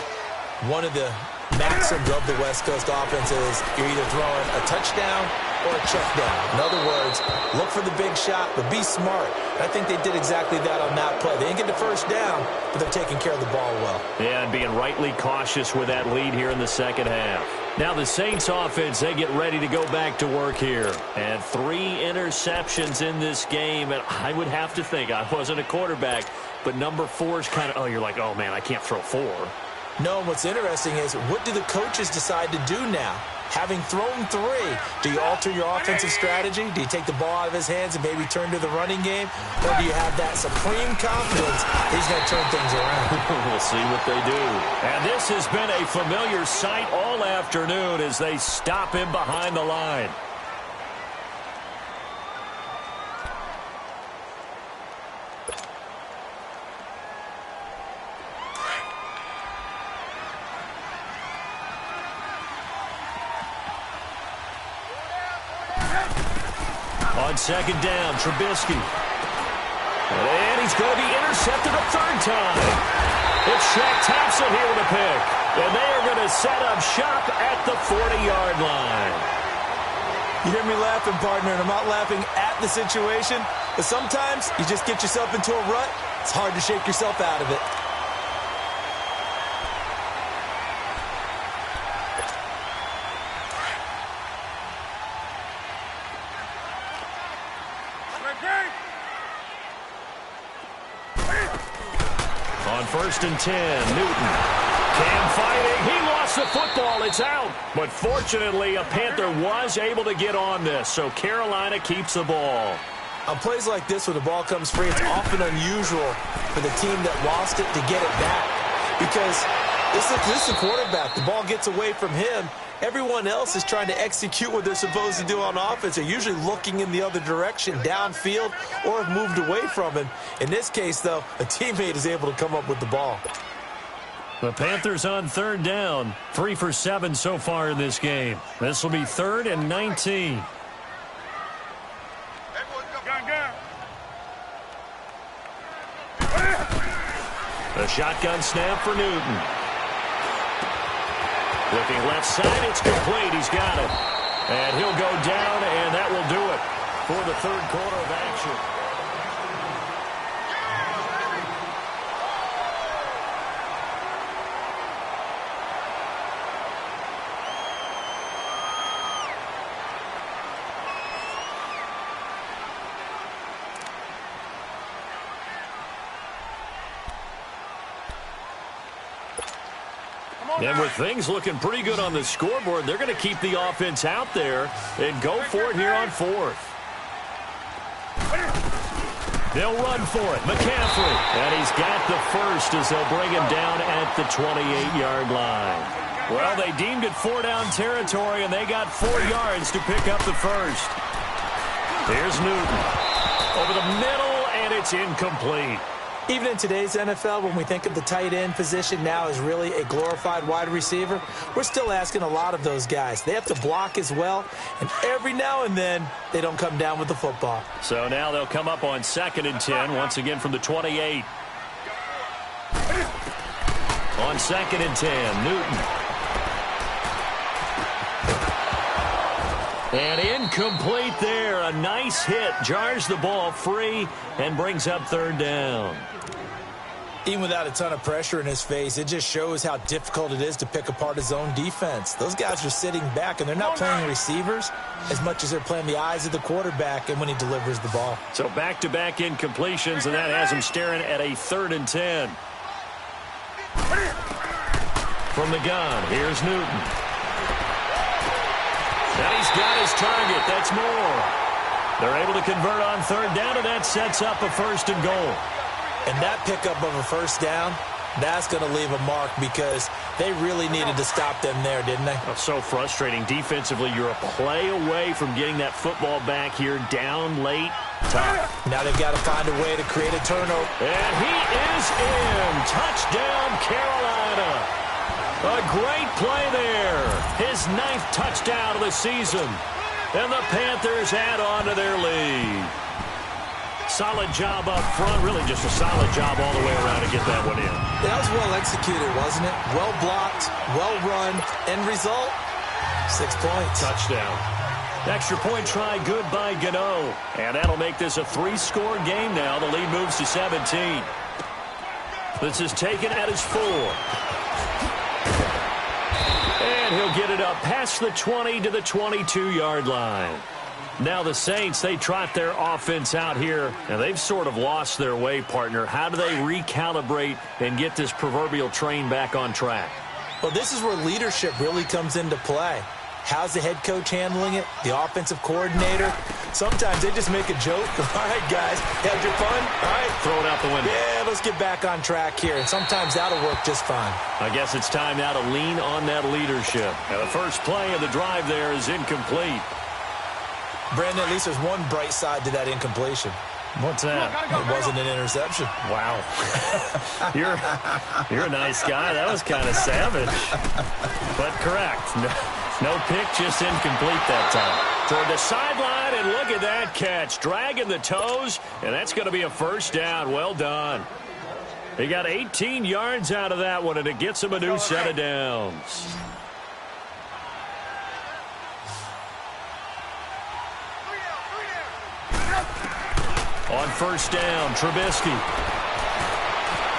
one of the maxims of the West Coast offense is you're either throwing a touchdown or a check down. In other words, look for the big shot, but be smart. And I think they did exactly that on that play. They didn't get the first down, but they're taking care of the ball well. Yeah, and being rightly cautious with that lead here in the second half. Now the Saints offense, they get ready to go back to work here. And 3 interceptions in this game. And I would have to think, I wasn't a quarterback, but number 4 is kind of, oh, you're like, oh, man, I can't throw 4. No, what's interesting is what do the coaches decide to do now? Having thrown 3, do you alter your offensive strategy? Do you take the ball out of his hands and maybe turn to the running game? Or do you have that supreme confidence he's going to turn things around? We'll see what they do. And this has been a familiar sight all afternoon as they stop him behind the line. On second down, Trubisky. And he's going to be intercepted a third time. It's Shaq Thompson here with a pick. And they are going to set up shop at the 40-yard line. You hear me laughing, partner, and I'm not laughing at the situation, but sometimes you just get yourself into a rut. It's hard to shake yourself out of it. On first and 10, Newton. Cam fighting. He lost the football. It's out. But fortunately, a Panther was able to get on this, so Carolina keeps the ball. On plays like this where the ball comes free, it's often unusual for the team that lost it to get it back. Because this is the quarterback. The ball gets away from him. Everyone else is trying to execute what they're supposed to do on offense. They're usually looking in the other direction, downfield, or have moved away from him. In this case, though, a teammate is able to come up with the ball. The Panthers on third down. 3 for 7 so far in this game. This will be 3rd and 19. A shotgun snap for Newton. Looking left side, it's complete. He's got it. And he'll go down, and that will do it for the third quarter of action. And with things looking pretty good on the scoreboard, they're going to keep the offense out there and go for it here on 4th. They'll run for it. McCaffrey. And he's got the first as they'll bring him down at the 28-yard line. Well, they deemed it 4-down territory, and they got 4 yards to pick up the first. Here's Newton. Over the middle, and it's incomplete. Even in today's NFL, when we think of the tight end position now as really a glorified wide receiver, we're still asking a lot of those guys. They have to block as well, and every now and then, they don't come down with the football. So now they'll come up on 2nd and 10, once again from the 28. On 2nd and 10, Newton. And incomplete there. A nice hit. Jars the ball free and brings up 3rd down. Even without a ton of pressure in his face, it just shows how difficult it is to pick apart his own defense. Those guys are sitting back, and they're not playing receivers as much as they're playing the eyes of the quarterback and when he delivers the ball. So back-to-back incompletions, and that has him staring at a 3rd and 10. From the gun, here's Newton. And he's got his target. That's Moore. They're able to convert on third down, and that sets up a 1st and goal. And that pickup of a first down, that's going to leave a mark because they really needed to stop them there, didn't they? Oh, so frustrating. Defensively, you're a play away from getting that football back here, down late. Tough. Now they've got to find a way to create a turnover. And he is in. Touchdown, Carolina. A great play there. His 9th touchdown of the season. And the Panthers add on to their lead. Solid job up front. Really just a solid job all the way around to get that one in. That was well executed, wasn't it? Well blocked, well run. End result, 6 points. Touchdown. Extra point try good by Gano. And that'll make this a 3-score game now. The lead moves to 17. This is taken at his 4. And he'll get it up past the 20 to the 22-yard line. Now the Saints, they trot their offense out here, and they've sort of lost their way, partner. How do they recalibrate and get this proverbial train back on track? Well, this is where leadership really comes into play. How's the head coach handling it? The offensive coordinator? Sometimes they just make a joke. All right, guys, had your fun? All right. Throw it out the window. Yeah, let's get back on track here. And sometimes that'll work just fine. I guess it's time now to lean on that leadership. Now the first play of the drive there is incomplete. Brandon, at least there's one bright side to that incompletion. What's that? It wasn't an interception. Wow. You're a nice guy. That was kind of savage. But correct. No pick, just incomplete that time. Toward the sideline, and look at that catch. Dragging the toes, and that's going to be a 1st down. Well done. He got 18 yards out of that one, and it gets him a new set of downs. On 1st down, Trubisky.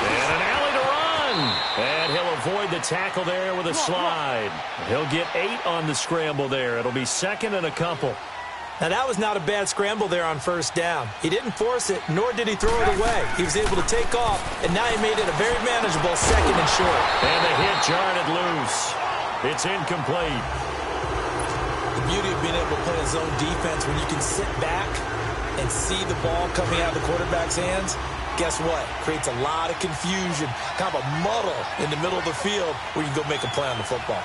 And an alley to run. And he'll avoid the tackle there with a slide. He'll get 8 on the scramble there. It'll be 2nd and a couple. Now, that was not a bad scramble there on 1st down. He didn't force it, nor did he throw it away. He was able to take off, and now he made it a very manageable 2nd and short. And the hit jarred it loose. It's incomplete. The beauty of being able to play a zone defense when you can sit back and see the ball coming out of the quarterback's hands, guess what? Creates a lot of confusion, kind of a muddle in the middle of the field where you can go make a play on the football.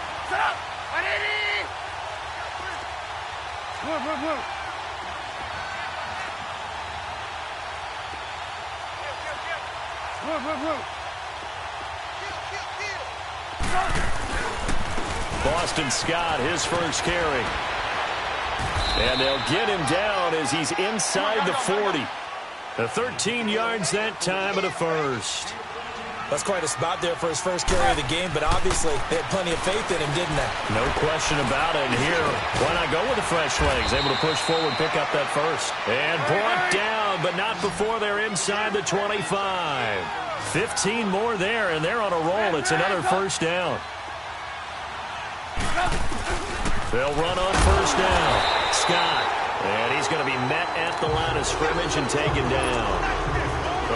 Move. Boston Scott, his first carry. And they'll get him down as he's inside the 40. The 13 yards that time of the 1st. That's quite a spot there for his first carry of the game, but obviously they had plenty of faith in him, didn't they? No question about it. And here, why not go with the fresh legs? Able to push forward, pick up that 1st. And brought down, but not before they're inside the 25. 15 more there, and they're on a roll. It's another 1st down. They'll run on 1st down. Scott. And he's going to be met at the line of scrimmage and taken down.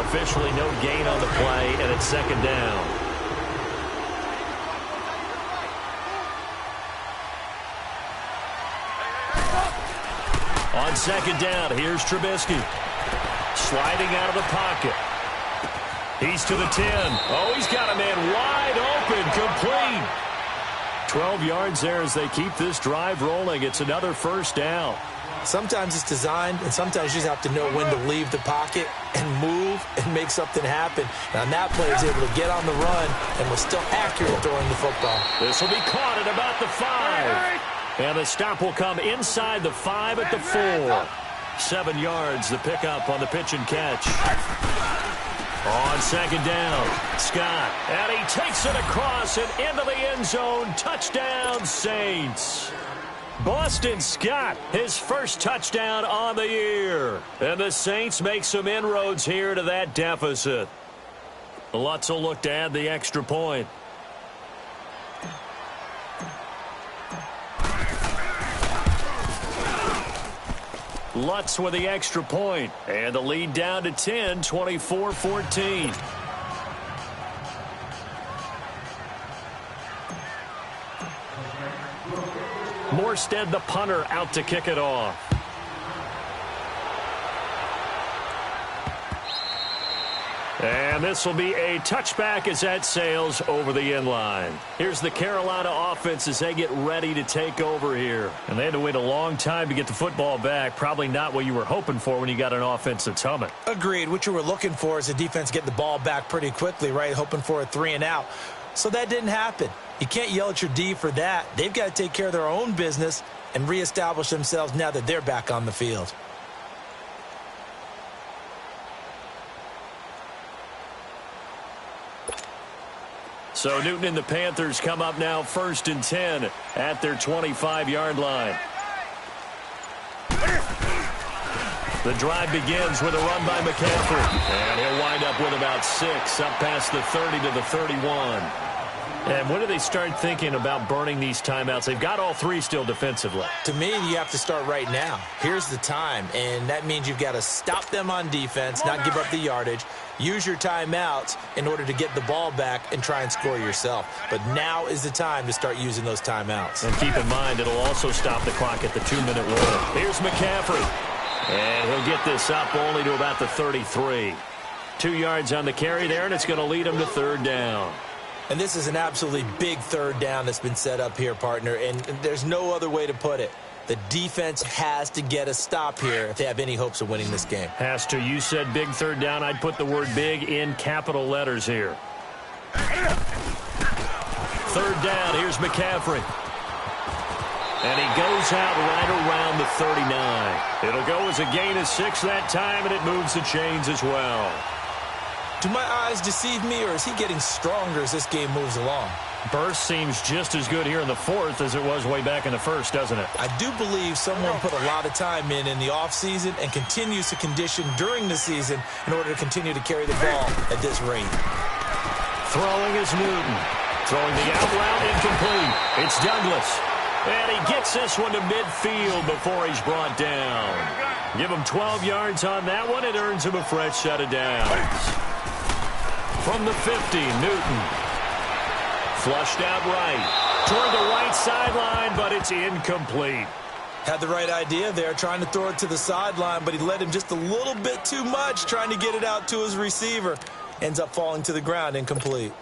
Officially no gain on the play, and it's 2nd down. On 2nd down, here's Trubisky. Sliding out of the pocket. He's to the 10. Oh, he's got a man wide open, complete. 12 yards there as they keep this drive rolling. It's another 1st down. Sometimes it's designed, and sometimes you just have to know when to leave the pocket and move and make something happen. And on that play, he was able to get on the run and was still accurate throwing the football. This will be caught at about the 5. And the stop will come inside the 5 at the 4. 7 yards, the pickup on the pitch and catch. On 2nd down, Scott. And he takes it across and into the end zone. Touchdown, Saints. Boston Scott, his first touchdown on the year. And the Saints make some inroads here to that deficit. Lutz will look to add the extra point. Lutz with the extra point. And the lead down to 10, 24-14. Morstead, the punter, out to kick it off. And this will be a touchback as that sails over the inline. Here's the Carolina offense as they get ready to take over here. And they had to wait a long time to get the football back. Probably not what you were hoping for when you got an offense that's humming. Agreed. What you were looking for is the defense getting the ball back pretty quickly, right? Hoping for a 3-and-out. So that didn't happen. You can't yell at your D for that. They've got to take care of their own business and reestablish themselves now that they're back on the field. So Newton and the Panthers come up now 1st and 10 at their 25-yard line. The drive begins with a run by McCaffrey. And he'll wind up with about 6 up past the 30 to the 31. And when do they start thinking about burning these timeouts? They've got all 3 still defensively. To me, you have to start right now. Here's the time, and that means you've got to stop them on defense, not give up the yardage, use your timeouts in order to get the ball back and try and score yourself. But now is the time to start using those timeouts. And keep in mind, it'll also stop the clock at the 2-minute warning. Here's McCaffrey. And he'll get this up only to about the 33. 2 yards on the carry there, and it's going to lead him to 3rd down. And this is an absolutely big 3rd down that's been set up here, partner, and there's no other way to put it. The defense has to get a stop here if they have any hopes of winning this game. Has to. You said big 3rd down. I'd put the word big in capital letters here. 3rd down. Here's McCaffrey. And he goes out right around the 39. It'll go as a gain of 6 that time, and it moves the chains as well. Do my eyes deceive me, or is he getting stronger as this game moves along? Burst seems just as good here in the 4th as it was way back in the 1st, doesn't it? I do believe someone put a lot of time in the offseason and continues to condition during the season in order to continue to carry the ball at this rate. Throwing is Newton. Throwing the out route, incomplete. It's Douglas. And he gets this one to midfield before he's brought down. Give him 12 yards on that one. It earns him a fresh set of downs. From the 50, Newton. Flushed out right. Toward the right sideline, but it's incomplete. Had the right idea there, trying to throw it to the sideline, but he led him just a little bit too much, trying to get it out to his receiver. Ends up falling to the ground, incomplete.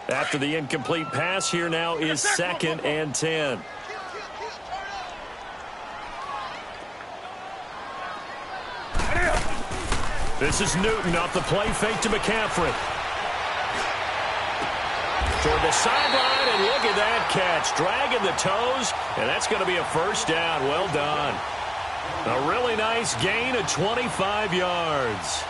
After the incomplete pass, here now is 2nd and 10. This is Newton off the play fake to McCaffrey. Toward the sideline, and look at that catch. Dragging the toes, and that's going to be a 1st down. Well done. A really nice gain of 25 yards.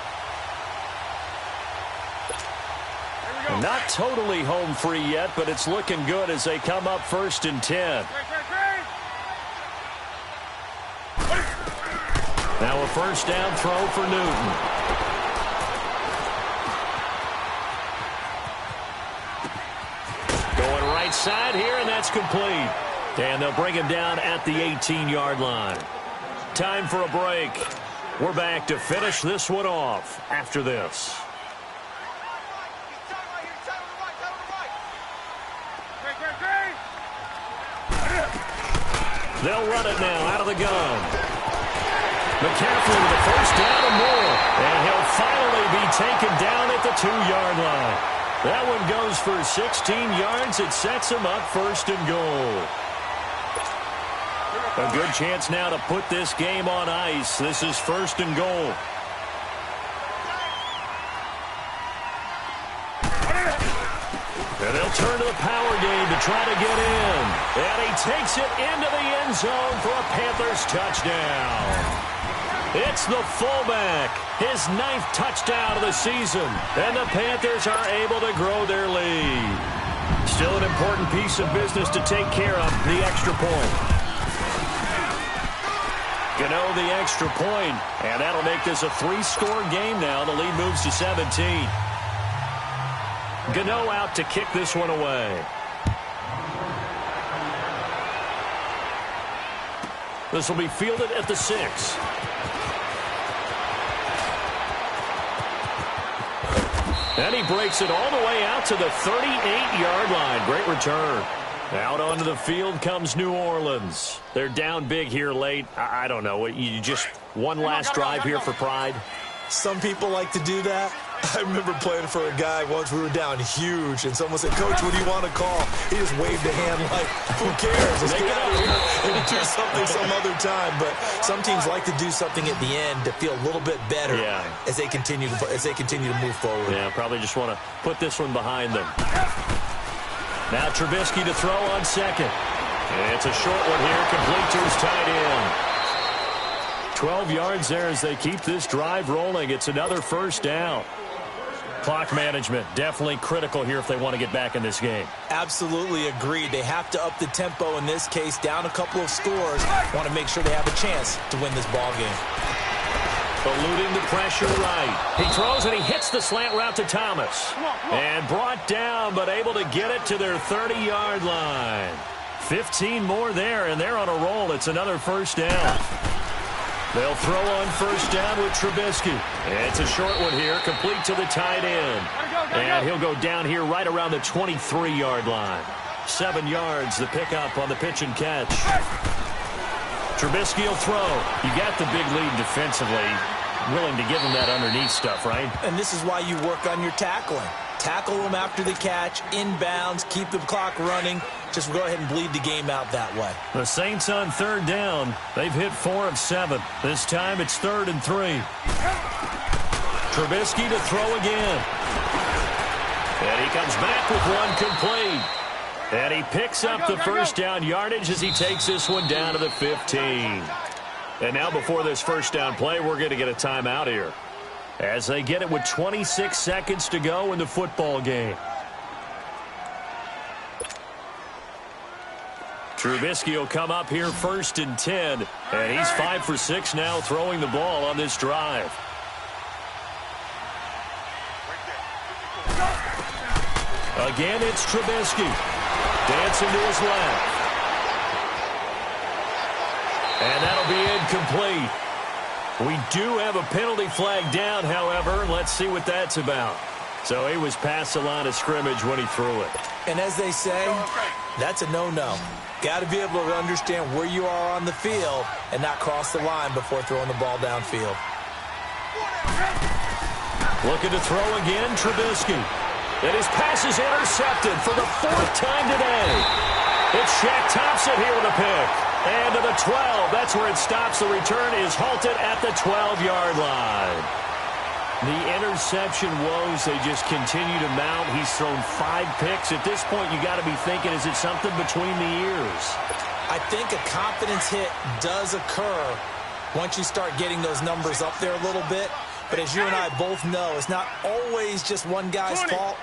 Not totally home free yet, but it's looking good as they come up 1st and 10. Now a 1st down throw for Newton. Going right side here, and that's complete. And they'll bring him down at the 18-yard line. Time for a break. We're back to finish this one off after this. They'll run it now out of the gun. McCaffrey with a 1st down and more. And he'll finally be taken down at the 2-yard line. That one goes for 16 yards. It sets him up 1st and goal. A good chance now to put this game on ice. This is 1st and goal. And they'll turn to the power game to try to get in. And he takes it into the end zone for a Panthers touchdown. It's the fullback, his 9th touchdown of the season. And the Panthers are able to grow their lead. Still an important piece of business to take care of, the extra point. Gano the extra point, and that'll make this a 3-score game now. The lead moves to 17. Gano out to kick this one away. This will be fielded at the 6. And he breaks it all the way out to the 38-yard line. Great return. Out onto the field comes New Orleans. They're down big here late. I don't know. You just one last drive here for pride? Some people like to do that. I remember playing for a guy once. We were down huge, and someone said, "Coach, what do you want to call?" He just waved a hand like, "Who cares? Let's get out of here and do something some other time." But some teams like to do something at the end to feel a little bit better as they continue to move forward. Yeah, probably just want to put this one behind them. Now Trubisky to throw on second. It's a short one here, complete to his tight end. 12 yards there as they keep this drive rolling. It's another first down. Clock management, definitely critical here if they want to get back in this game. Absolutely agreed. They have to up the tempo in this case, down a couple of scores. Want to make sure they have a chance to win this ball game. Eluding the pressure right. He throws and he hits the slant route to Thomas. And brought down, but able to get it to their 30-yard line. 15 more there, and they're on a roll. It's another first down. They'll throw on first down with Trubisky. It's a short one here, complete to the tight end. And he'll go down here right around the 23-yard line. 7 yards, the pickup on the pitch and catch. Trubisky will throw. You got the big lead defensively. Willing to give him that underneath stuff, right? And this is why you work on your tackling. Tackle them after the catch, inbounds, keep the clock running. Just go ahead and bleed the game out that way. The Saints on third down. They've hit 4 of 7. This time it's 3rd and 3. Trubisky to throw again. And he comes back with one complete. And he picks up the first down yardage as he takes this one down to the 15. And now before this first down play, we're going to get a timeout here, as they get it with 26 seconds to go in the football game. Trubisky will come up here 1st and 10. And he's 5 for 6 now throwing the ball on this drive. Again, it's Trubisky. Dancing to his left. And that'll be incomplete. We do have a penalty flag down, however. Let's see what that's about. So he was past the line of scrimmage when he threw it. And as they say, that's a no-no. Got to be able to understand where you are on the field and not cross the line before throwing the ball downfield. Looking to throw again, Trubisky. And his pass is intercepted for the 4th time today. It's Shaq Thompson here with a pick. And to the 12. That's where it stops. The return is halted at the 12-yard line. The interception woes, they just continue to mount. He's thrown 5 picks. At this point, you got to be thinking, is it something between the ears? I think a confidence hit does occur once you start getting those numbers up there a little bit. But as you and I both know, it's not always just one guy's fault.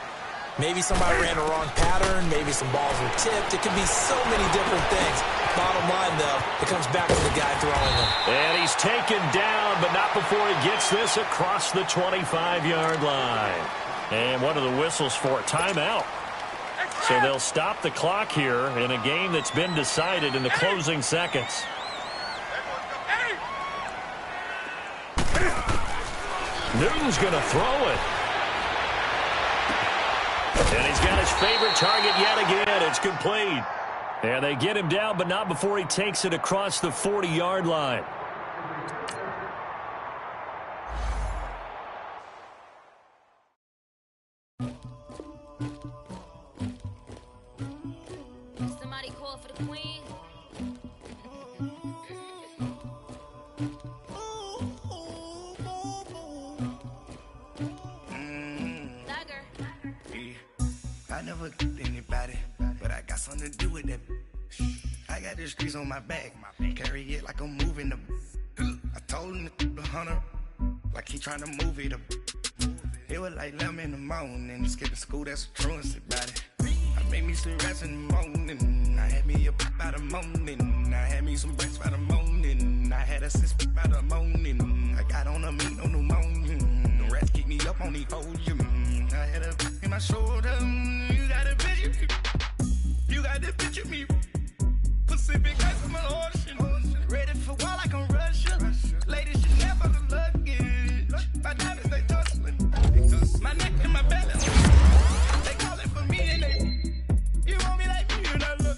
Maybe somebody ran a wrong pattern. Maybe some balls were tipped. It can be so many different things. Bottom line, though, it comes back to the guy throwing them. And he's taken down, but not before he gets this across the 25-yard line. And what are the whistles for? Timeout. So they'll stop the clock here in a game that's been decided in the closing seconds. Newton's going to throw it. And he's got his favorite target yet again. It's complete. And they get him down, but not before he takes it across the 40-yard line. Somebody call for the queen. I never killed anybody, but I got something to do with that. I got the streets on my back, carry it like I'm moving the. I told him the hunter, like he trying to move it up. It was like 11 in the morning, skipping school, that's a truancy about it. I made me some rats in the morning, I had me a pop by the morning, I had me some breaks by the morning, I had a six by the morning, I got on a meat on the morning, the rats keep me up on the podium, I had a in my shoulder, you got a picture, you got the picture me, Pacific ice on my ocean, ready for war like I'm Russia, ladies should never look luggage, my diamonds they tussling, my neck and my belly, they calling for me and they, you want me like me and I look.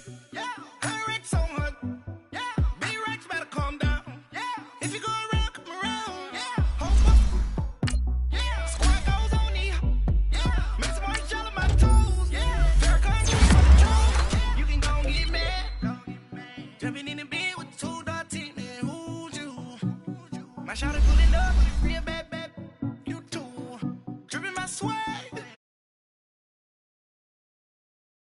swear